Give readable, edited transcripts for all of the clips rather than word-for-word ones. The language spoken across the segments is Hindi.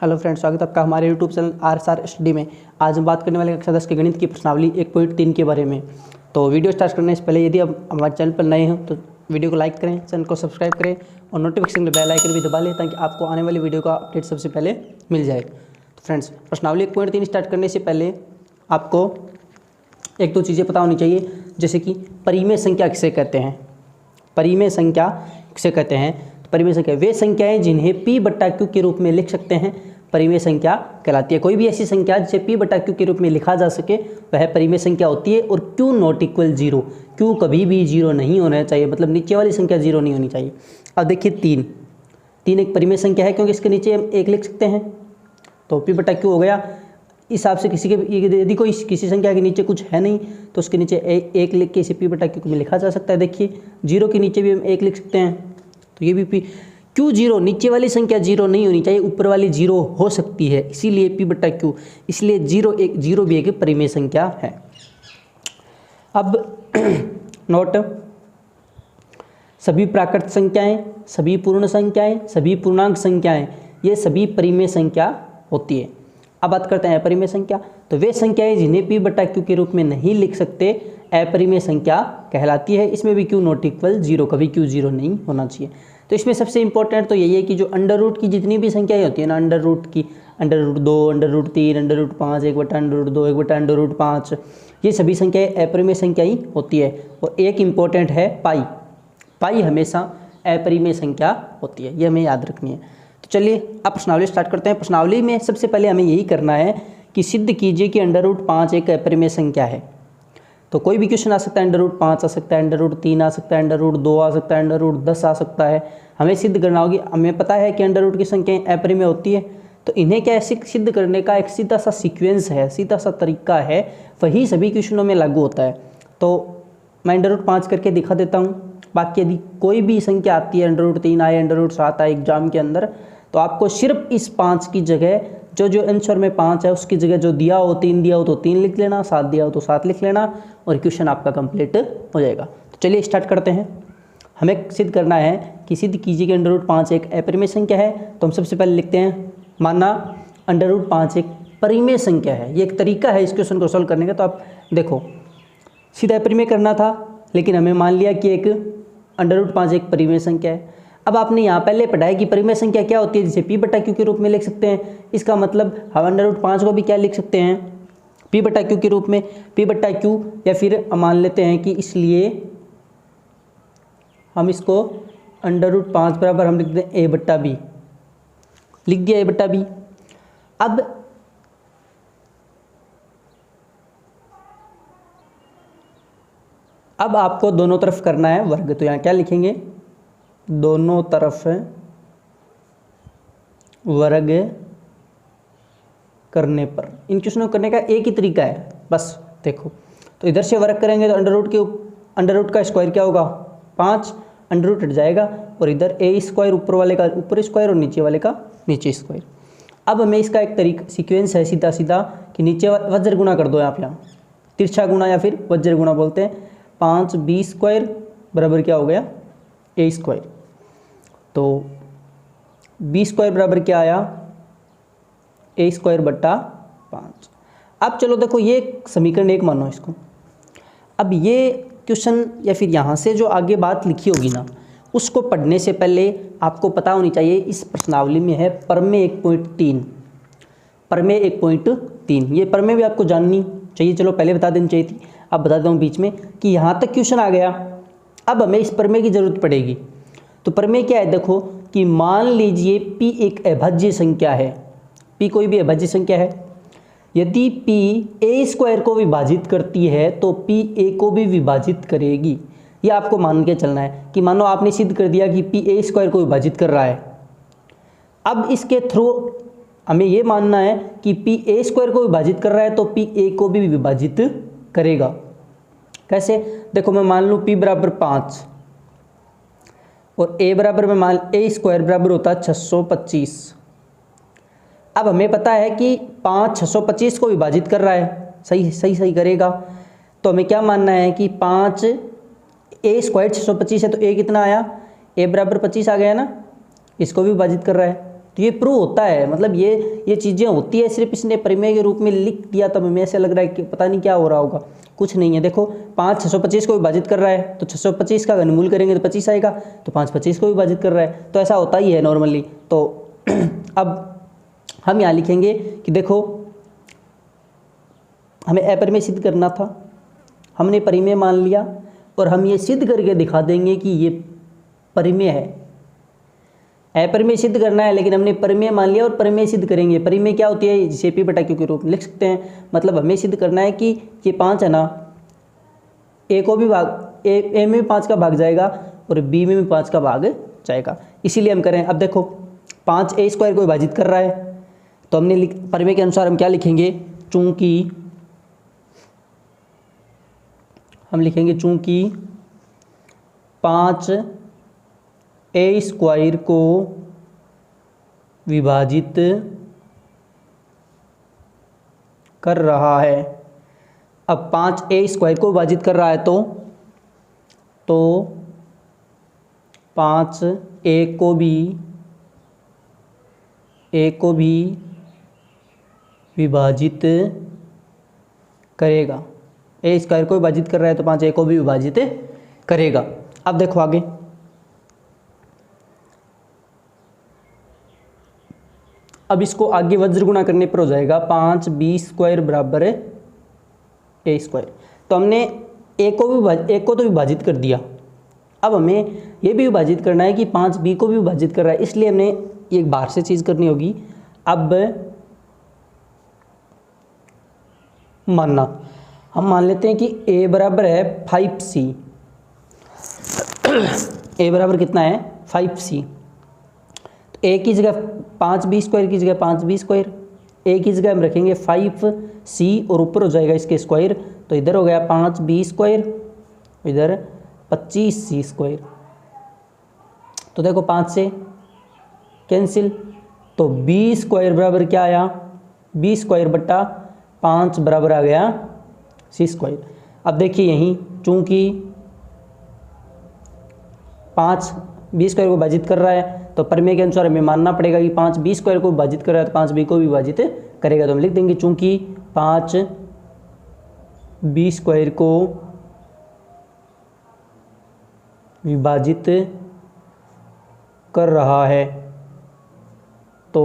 हेलो फ्रेंड्स, स्वागत है आपका हमारे यूट्यूब चैनल RSR स्टडी में। आज हम बात करने वाले कक्षा 10 के गणित की प्रश्नावली 1.3 के बारे में। तो वीडियो स्टार्ट करने से पहले यदि आप हमारे चैनल पर नए हैं तो वीडियो को लाइक करें, चैनल को सब्सक्राइब करें और नोटिफिकेशन में बेल आइकन भी दबा लें ताकि आपको आने वाली वीडियो का अपडेट सबसे पहले मिल जाए। तो फ्रेंड्स, प्रश्नावली 1.3 स्टार्ट करने से पहले आपको एक दो चीज़ें पता होनी चाहिए, जैसे कि परिमेय संख्या किसे कहते हैं। परिमेय संख्या किसे कहते हैं? परिमेय संख्या वे संख्याएं जिन्हें P/Q के रूप में लिख सकते हैं परिमेय संख्या कहलाती है। कोई भी ऐसी संख्या जिसे P/Q के रूप में लिखा जा सके वह परिमेय संख्या होती है। और Q नॉट इक्वल 0, Q कभी भी 0 नहीं होना चाहिए, मतलब नीचे वाली संख्या 0 नहीं होनी चाहिए। अब देखिए 3 एक परिमेय संख्या है क्योंकि इसके नीचे हम 1 लिख सकते हैं, तो P/Q हो गया। इस हिसाब से यदि कोई किसी संख्या के नीचे कुछ है नहीं तो उसके नीचे 1 लिख के इसे P/Q में लिखा जा सकता है। देखिए 0 के नीचे भी हम 1 लिख सकते हैं, तो ये भी Q 0, नीचे वाली संख्या 0 नहीं होनी चाहिए, ऊपर वाली 0 हो सकती है, इसीलिए P/Q, इसलिए 0 भी एक परिमेय संख्या है। अब नोट, सभी प्राकृत संख्याएं, सभी पूर्ण संख्याएं, सभी पूर्णांक संख्याएं, ये सभी परिमेय संख्या होती है। अब बात करते हैं अपरिमेय संख्या। तो वे संख्याएं जिन्हें P/Q के रूप में नहीं लिख सकते अपरिमेय संख्या कहलाती है। इसमें भी Q नॉट इक्वल 0, कभी Q 0 नहीं होना चाहिए। तो इसमें सबसे इंपॉर्टेंट तो यही है कि जो अंडर रूट की जितनी भी संख्याएं होती है ना, अंडर रूट की, √2, √3, √5, 1/√2, 1/√5, ये सभी संख्याएं अपरिमेय संख्या ही होती है। और एक इम्पॉर्टेंट है पाई हमेशा अपरिमेय संख्या होती है, ये हमें याद रखनी है। तो चलिए अब प्रश्नावली स्टार्ट करते हैं। प्रश्नावली में सबसे पहले हमें यही करना है कि सिद्ध कीजिए कि √5 एक अपरिमेय संख्या है। तो कोई भी क्वेश्चन आ सकता है, √5 आ सकता है, √3 आ सकता है, √2 आ सकता है, √10 आ सकता है। हमें सिद्ध करना होगी। हमें पता है कि अंडर रूट की संख्याएं अपरिमेय होती है, तो इन्हें क्या सिद्ध करने का एक सीधा सा सीक्वेंस है, सीधा सा तरीका है, वही सभी क्वेश्चनों में लागू होता है। तो मैं √5 करके दिखा देता हूँ। बाकी यदि कोई भी संख्या आती है, √3 आए, √7 आए एग्जाम के अंदर, तो आपको सिर्फ इस 5 की जगह जो आंसर में 5 है उसकी जगह जो दिया हो, 3 दिया हो तो 3 लिख लेना, 7 दिया हो तो 7 लिख लेना और क्वेश्चन आपका कंप्लीट हो जाएगा। तो चलिए स्टार्ट करते हैं। हमें सिद्ध करना है कि सिद्ध कीजिए कि √5 एक अपरिमेय संख्या है। तो हम सबसे पहले लिखते हैं, माना √5 एक परिमेय संख्या है। ये एक तरीका है इस क्वेश्चन को सॉल्व करने का। तो आप देखो, सीधा अपरिमेय करना था, लेकिन हमें मान लिया कि एक √5 एक परिमेय संख्या है। अब आपने यहाँ पहले पढ़ाया कि परिमेय संख्या क्या होती है, जिसे P/Q के रूप में लिख सकते हैं। इसका मतलब हम √5 को भी क्या लिख सकते हैं, P/Q के रूप में। P/Q, या फिर मान लेते हैं कि इसलिए हम इसको √5 बराबर हम लिख दें A/B, लिख दिया A/B। अब आपको दोनों तरफ करना है वर्ग। तो यहाँ क्या लिखेंगे, दोनों तरफ वर्ग करने पर। इन क्वेश्चनों करने का एक ही तरीका है, बस देखो। तो इधर से वर्ग करेंगे तो अंडर रूट का स्क्वायर क्या होगा, 5, अंडर रूट हट जाएगा और इधर A² ऊपर वाले का ऊपर स्क्वायर और नीचे वाले का नीचे स्क्वायर। अब हमें इसका एक तरीका सीक्वेंस है सीधा सीधा कि नीचे वज्र गुणा कर दो। यहाँ तिरछा गुणा या फिर वज्र गुणा बोलते हैं। 5B² बराबर क्या हो गया, A²। तो B² बराबर क्या आया, A² बट्टा 5। अब चलो देखो, ये समीकरण 1 मानो इसको। अब ये क्वेश्चन या फिर यहाँ से जो आगे बात लिखी होगी ना, उसको पढ़ने से पहले आपको पता होनी चाहिए इस प्रश्नावली में है प्रमेय 1.3। प्रमेय 1.3, ये प्रमेय भी आपको जाननी चाहिए। चलो पहले बता देनी चाहिए थी, अब बता देता हूँ बीच में कि यहाँ तक क्वेश्चन आ गया। अब हमें इस प्रमेय की जरूरत पड़ेगी। तो प्रमेय क्या है, देखो कि मान लीजिए P एक अभाज्य संख्या है। P कोई भी अभाज्य संख्या है। यदि P A² को विभाजित करती है तो P A को भी विभाजित करेगी। ये आपको मान के चलना है कि मानो आपने सिद्ध कर दिया कि P A² को विभाजित कर रहा है। अब इसके थ्रू हमें ये मानना है कि P A² को विभाजित कर रहा है तो P A को भी विभाजित करेगा। कैसे, देखो मैं मान लूँ P बराबर 5 और A बराबर में मान A² बराबर होता है 625। अब हमें पता है कि 5 625 को विभाजित कर रहा है, सही करेगा। तो हमें क्या मानना है कि 5 A² 625 है तो A कितना आया, A बराबर 25 आ गया ना, इसको भी विभाजित कर रहा है। तो ये प्रूव होता है, मतलब ये चीज़ें होती है, सिर्फ इसने परिमेय के रूप में लिख दिया तब हमें ऐसे लग रहा है कि पता नहीं क्या हो रहा होगा, कुछ नहीं है। देखो 5 625 को विभाजित कर रहा है तो 625 का घनमूल करेंगे तो 25 आएगा, तो 5 25 को विभाजित कर रहा है, तो ऐसा होता ही है नॉर्मली। तो अब हम यहाँ लिखेंगे कि देखो हमें अपरिमेय सिद्ध करना था, हमने परिमेय मान लिया और हम ये सिद्ध करके दिखा देंगे कि ये परिमेय है। अपरिमेय सिद्ध करना है लेकिन हमने परिमेय मान लिया और परिमेय सिद्ध करेंगे। परिमेय क्या होती है, जिसे P बटा Q के रूप में लिख सकते हैं। मतलब हमें सिद्ध करना है कि ये 5 है ना, A को भी भाग A में भी 5 का भाग जाएगा और B में भी 5 का भाग जाएगा, इसीलिए हम करें। अब देखो 5 A स्क्वायर को विभाजित कर रहा है तो हमने परिमेय के अनुसार हम क्या लिखेंगे, चूंकि हम लिखेंगे चूंकि 5 A स्क्वायर को विभाजित कर रहा है। अब 5 A स्क्वायर को विभाजित कर रहा है तो 5 A को भी विभाजित करेगा। A स्क्वायर को विभाजित कर रहा है तो 5 A को भी विभाजित करेगा। अब देखो आगे, अब इसको आगे वज्र गुणा करने पर हो जाएगा 5 B स्क्वायर बराबर A स्क्वायर। तो हमने A को तो विभाजित कर दिया, अब हमें ये भी विभाजित करना है कि 5 B को भी विभाजित कर रहा है, इसलिए हमने एक बाहर से चीज़ करनी होगी। अब मानना, हम मान लेते हैं कि A बराबर है 5C। A बराबर कितना है, 5C। तो A की जगह 5B स्क्वायर की जगह 5B स्क्वायर, A की जगह हम रखेंगे 5C और ऊपर हो जाएगा इसके स्क्वायर, तो इधर हो गया 5B स्क्वायर, इधर 25C स्क्वायर। तो देखो 5 से कैंसिल, तो B स्क्वायर बराबर क्या आया, B स्क्वायर बट्टा 5 बराबर आ गया C स्क्वायर। अब देखिए यहीं चूंकि 5 B स्क्वायर को विभाजित कर रहा है तो परिमेय के अनुसार हमें मानना पड़ेगा कि 5 B स्क्वायर को विभाजित कर रहा है तो 5 B को भी विभाजित करेगा। तो हम लिख देंगे चूंकि 5 B स्क्वायर को विभाजित कर रहा है तो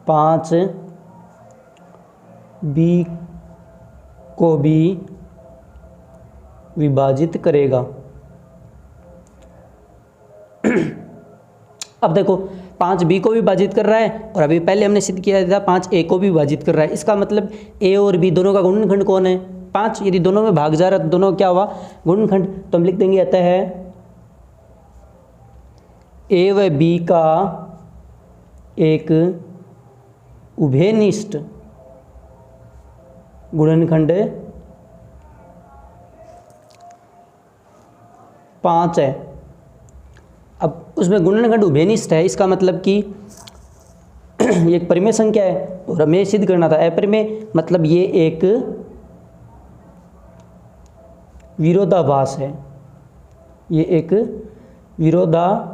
5 B को भी विभाजित करेगा। अब देखो 5 B को भी विभाजित कर रहा है और अभी पहले हमने सिद्ध किया था 5 A को भी विभाजित कर रहा है। इसका मतलब A और B दोनों का गुणनखंड कौन है, 5। यदि दोनों में भाग जा रहा है तो दोनों क्या हुआ, गुणनखंड। तो हम लिख देंगे अतः है A व B का एक उभयनिष्ठ गुणनखंड 5 है। अब उसमें गुणनखंड उभयनिष्ठ है, इसका मतलब कि ये एक परिमेय संख्या है और हमें सिद्ध करना था अपरिमेय, मतलब ये एक विरोधाभास है, ये एक विरोधाभास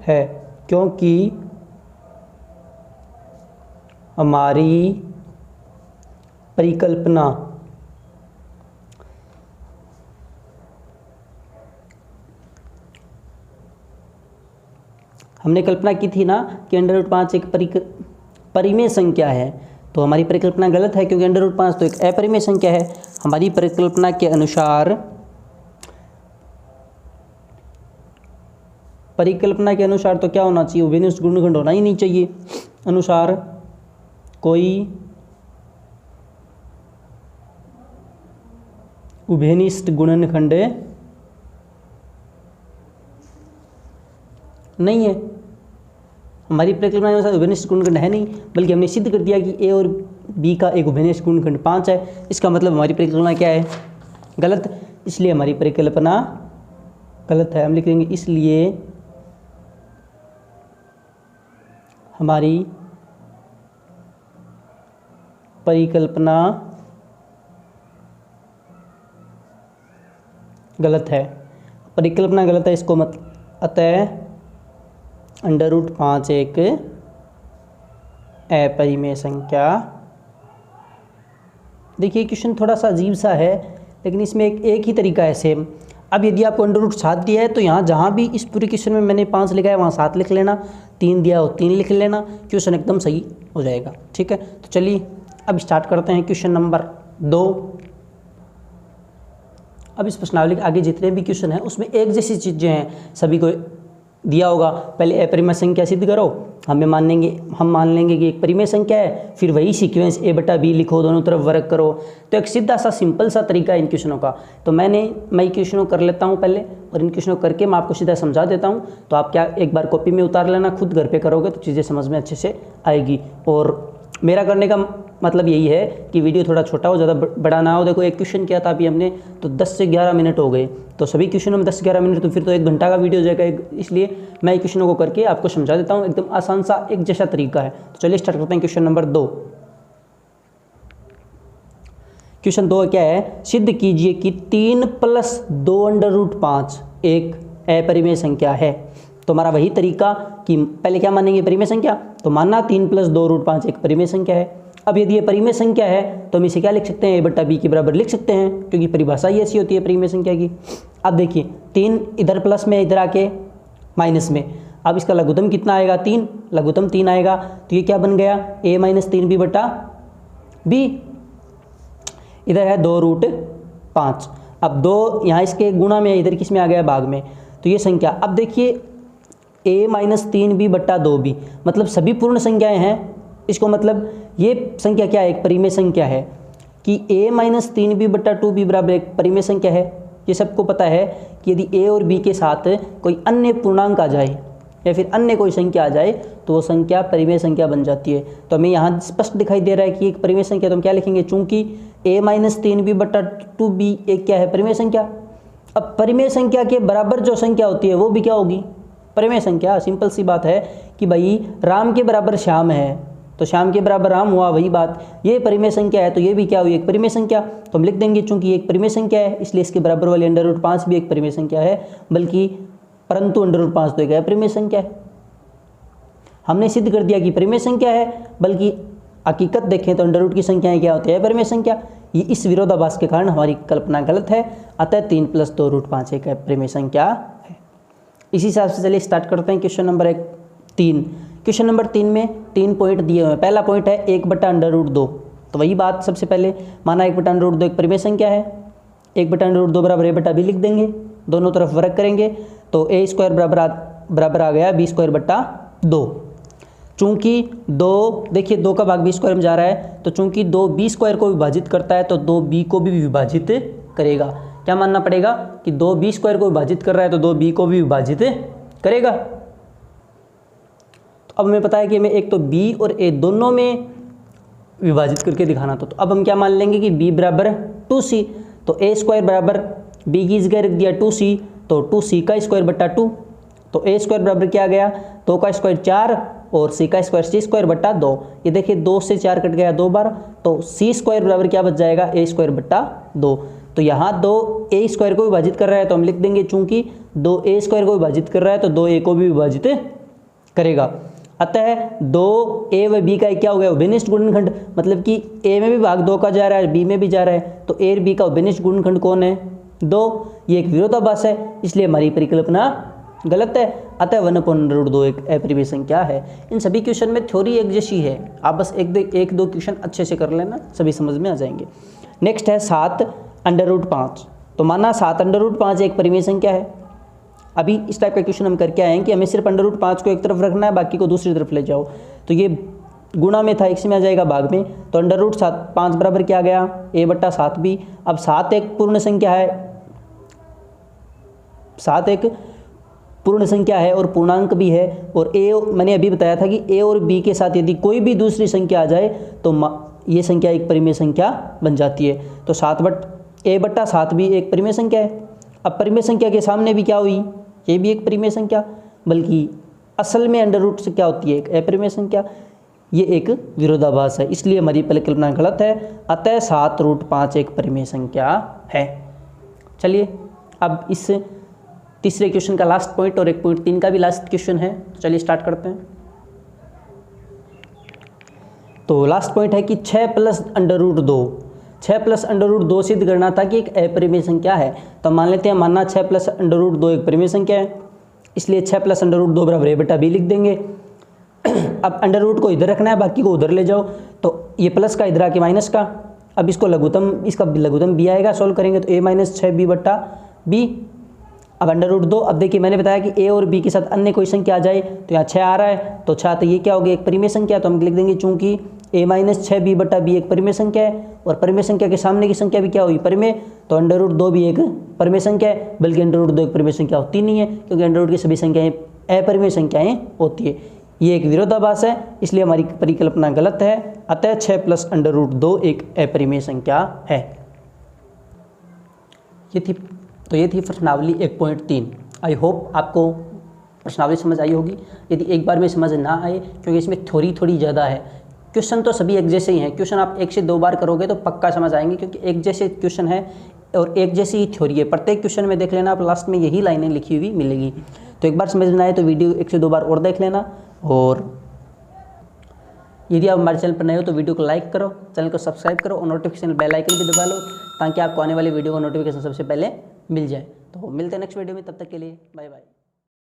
है क्योंकि हमारी परिकल्पना हमने कल्पना की थी ना कि √5 एक परिमेय संख्या है, तो हमारी परिकल्पना गलत है क्योंकि √5 तो एक अपरिमेय संख्या है। हमारी परिकल्पना के अनुसार तो क्या होना चाहिए, उभयनिष्ठ गुणनखंड होना ही नहीं चाहिए। अनुसार कोई उभयनिष्ठ गुणनखंड नहीं है। हमारी परिकल्पना के अनुसार उभयनिष्ठ गुणनखंड है नहीं, बल्कि हमने सिद्ध कर दिया कि A और B का एक उभयनिष्ठ गुणनखंड 5 है। इसका मतलब हमारी परिकल्पना क्या है, गलत, इसलिए हमारी परिकल्पना गलत है। हम लिख देंगे इसलिए हमारी परिकल्पना गलत है। परिकल्पना गलत है, इसको अतः √5 एक अपरिमेय संख्या। देखिए क्वेश्चन थोड़ा सा अजीब सा है, लेकिन इसमें एक ही तरीका है सेम। अब यदि आपको √7 दिया है तो यहाँ जहाँ भी इस पूरे क्वेश्चन में मैंने 5 लिखा है वहाँ 7 लिख लेना, 3 दिया हो 3 लिख लेना, क्वेश्चन एकदम सही हो जाएगा। ठीक है, तो चलिए अब स्टार्ट करते हैं क्वेश्चन नंबर 2। अब इस प्रश्नावली के आगे जितने भी क्वेश्चन हैं उसमें एक जैसी चीज़ें हैं, सभी को दिया होगा। पहले अपरिमेय संख्या सिद्ध करो, हम मान लेंगे कि एक परिमेय संख्या है, फिर वही सीक्वेंस a/b लिखो, दोनों तरफ वर्ग करो। तो एक सीधा सा सिंपल सा तरीका है इन क्वेश्चनों का। तो मैं क्वेश्चनों कर लेता हूँ पहले, और इन क्वेश्चनों करके मैं आपको सीधा समझा देता हूँ। तो आप क्या एक बार कॉपी में उतार लेना, खुद घर पे करोगे तो चीज़ें समझ में अच्छे से आएगी। और मेरा करने का मतलब यही है कि वीडियो थोड़ा छोटा हो, ज़्यादा बड़ा ना हो। देखो एक क्वेश्चन किया था अभी हमने, तो 10 से 11 मिनट हो गए, तो सभी क्वेश्चनों में 10 से 11 मिनट, तो फिर तो 1 घंटा का वीडियो हो जाएगा। इसलिए मैं क्वेश्चनों को करके आपको समझा देता हूँ, एकदम आसान सा एक जैसा तरीका है। तो चलिए स्टार्ट करते हैं क्वेश्चन नंबर 2। क्वेश्चन 2 क्या है, सिद्ध कीजिए कि 3 + 2√5 एक अपरिमेय संख्या है। तो हमारा वही तरीका कि पहले क्या मानेंगे, परिमेय संख्या, तो मानना 3 + 2√5 एक परिमेय संख्या है। अब यदि ये परिमेय संख्या है तो हम इसे क्या लिख सकते हैं, a/b के बराबर लिख सकते हैं, क्योंकि परिभाषा ही ऐसी होती है परिमेय संख्या की। अब देखिए 3 इधर प्लस में, इधर आके माइनस में, अब इसका लघुत्तम कितना आएगा, 3, लघुत्तम 3 आएगा। तो ये क्या बन गया, a - 3b/b, इधर है 2√5। अब 2 यहाँ इसके गुणा में, इधर किस में आ गया, भाग में। तो ये संख्या, अब देखिए a - 3b/2b, मतलब सभी पूर्ण संख्याएं हैं। इसको मतलब ये संख्या क्या है, एक परिमेय संख्या है कि a - 3b/2b बराबर एक परिमेय संख्या है। ये सबको पता है कि यदि a और b के साथ कोई अन्य पूर्णांक आ जाए या फिर अन्य कोई संख्या आ जाए तो वो संख्या परिमेय संख्या बन जाती है। तो हमें यहाँ स्पष्ट दिखाई दे रहा है कि एक परिमेय संख्या, तो हम क्या लिखेंगे, चूंकि a - 3b/2b एक क्या है, परिमेय संख्या। अब परिमेय संख्या के बराबर जो संख्या होती है वो भी क्या होगी, परिमेय संख्या। सिंपल सी बात है कि भाई राम के बराबर श्याम है तो श्याम के बराबर राम हुआ, वही बात। ये परिमेय संख्या है तो ये भी क्या हुई, एक परिमेय संख्या। तो हम लिख देंगे चूंकि एक परिमेय संख्या है इसलिए इसके बराबर वाली √5 भी एक परिमेय संख्या है, बल्कि परंतु √5 तो एक अपरिमेय संख्या है। हमने सिद्ध कर दिया कि परिमेय संख्या है, बल्कि हकीकत देखें तो अंडर रूट की संख्याएं क्या होती है, परिमेय संख्या। ये इस विरोधाभास के कारण हमारी कल्पना गलत है, अतः 3 + 2√5 एक परिमेय संख्या है। इसी हिसाब से चलिए स्टार्ट करते हैं क्वेश्चन नंबर 3। क्वेश्चन नंबर 3 में 3 पॉइंट दिए हुए हैं। पहला पॉइंट है 1/√2, तो वही बात सबसे पहले माना 1/√2 एक परिमेय संख्या है। 1/√2 बराबर a/b लिख देंगे, दोनों तरफ वर्ग करेंगे तो a² बराबर आ गया b²/2। चूंकि 2, देखिए 2 का भाग b² में जा रहा है, तो चूंकि 2 b² को विभाजित करता है तो 2b को भी विभाजित करेगा। क्या मानना पड़ेगा कि 2 b² को विभाजित कर रहा है तो 2b को भी विभाजित करेगा। तो अब हमें पता है कि हमें एक तो b और a दोनों में विभाजित करके दिखाना था। तो अब हम क्या मान लेंगे कि b बराबर 2c, तो a² बराबर b की जगह रख दिया 2c, तो 2c² 2। तो a² बराबर क्या आ गया, 2 का स्क्वायर 4 और c का स्क्वायर c²/2। ये देखिए 2 से 4 कट गया 2 बार, तो c² बराबर क्या बच जाएगा, a²/2। तो यहाँ 2a² को विभाजित कर रहा है तो हम लिख देंगे चूंकि 2a² को विभाजित कर रहा है तो 2a को भी विभाजित करेगा। अतः 2a व b का क्या हो गया, उभयनिष्ठ गुणनखंड, मतलब कि a में भी भाग 2 का जा रहा है, b में भी जा रहा है, तो a और b का उभयनिष्ठ गुणनखंड कौन है, 2। ये एक विरोधाभास है इसलिए हमारी परिकल्पना गलत है। अतः 1/√2 एक अपरिमेय संख्या है। इन सभी क्वेश्चन में थ्योरी एक जैसी है, आप बस एक दो क्वेश्चन अच्छे से कर लेना, सभी समझ में आ जाएंगे। नेक्स्ट है 7/5। तो माना 7/5 एक परिमेय संख्या है। अभी इस टाइप का क्वेश्चन हम करके आए हैं कि हमें सिर्फ √5 को एक तरफ रखना है, बाकी को दूसरी तरफ ले जाओ। तो ये गुणा में था, इसमें आ जाएगा भाग में, तो √5 बराबर क्या गया, a/7b। अब 7 एक पूर्ण संख्या है, 7 एक पूर्ण संख्या है और पूर्णांक भी है, और मैंने अभी बताया था कि a और b के साथ यदि कोई भी दूसरी संख्या आ जाए तो ये संख्या एक परिमेय संख्या बन जाती है। तो a/7 भी एक परिमेय संख्या है। अब परिमेय संख्या के सामने भी क्या हुई, ये भी एक परिमेय संख्या, बल्कि असल में √ से क्या होती है, एक अपरिमेय संख्या। ये एक विरोधाभास है, इसलिए हमारी परिकल्पना गलत है। अतः 7√5 एक परिमेय संख्या है। चलिए अब इस तीसरे क्वेश्चन का लास्ट पॉइंट और 1.3 का भी लास्ट क्वेश्चन है। तो चलिए स्टार्ट करते हैं। तो लास्ट पॉइंट है कि 6 plus under root 2, 6 plus under root 2 सिद्ध करना था कि एक अपरिमेय संख्या है। तो मान लेते हैं, मानना 6 प्लस अंडर रूट 2 एक परिमेय संख्या है, इसलिए 6 प्लस अंडर रूट 2 बराबर a बटा b लिख देंगे। अब अंडर रूट को इधर रखना है, बाकी को उधर ले जाओ, तो ये प्लस का इधर आके माइनस का, अब इसको लघुत्तम, इसका लघुत्तम b आएगा, सॉल्व करेंगे तो a माइनस 6b बटा b। अब अंडर रूट 2, अब देखिए मैंने बताया कि a और b के साथ अन्य कोई संख्या आ जाए, तो यहाँ 6 आ रहा है, तो 6 तो ये क्या होगी, एक परिमेय संख्या, तो हम लिख देंगे चूंकि a माइनस 6b बटा b एक परिमेय संख्या है, और परिमेय संख्या के सामने की संख्या भी क्या हुई, परिमेय, तो अंडर रूट 2 भी एक परिमेय संख्या है, बल्कि अंडर रूट 2 एक परिमेय संख्या होती नहीं है, क्योंकि अंडर रूट की सभी संख्याएं अपरिमेय संख्याएं होती है। ये एक विरोधाभास है, इसलिए हमारी परिकल्पना गलत है। अतः 6 प्लस अंडर रूट 2 एक अपरिमेय संख्या है। ये थी प्रश्नावली 1.3। आई होप आपको प्रश्नावली समझ आई होगी। यदि एक बार में समझ ना आए, क्योंकि इसमें थ्योरी थोड़ी ज़्यादा है, क्वेश्चन तो सभी एक जैसे ही हैं, क्वेश्चन आप 1 से 2 बार करोगे तो पक्का समझ आएंगे, क्योंकि एक जैसे क्वेश्चन है और एक जैसी ही थ्योरी है। प्रत्येक क्वेश्चन में देख लेना, आप लास्ट में यही लाइनें लिखी हुई मिलेगी। तो एक बार समझ में आए तो वीडियो 1 से 2 बार और देख लेना, और यदि आप हमारे चैनल पर नए हो तो वीडियो को लाइक करो, चैनल को सब्सक्राइब करो और नोटिफिकेशन बेल आइकन भी दबा लो, ताकि आपको आने वाली वीडियो का नोटिफिकेशन सबसे पहले मिल जाए। तो मिलते हैं नेक्स्ट वीडियो में, तब तक के लिए बाय बाय।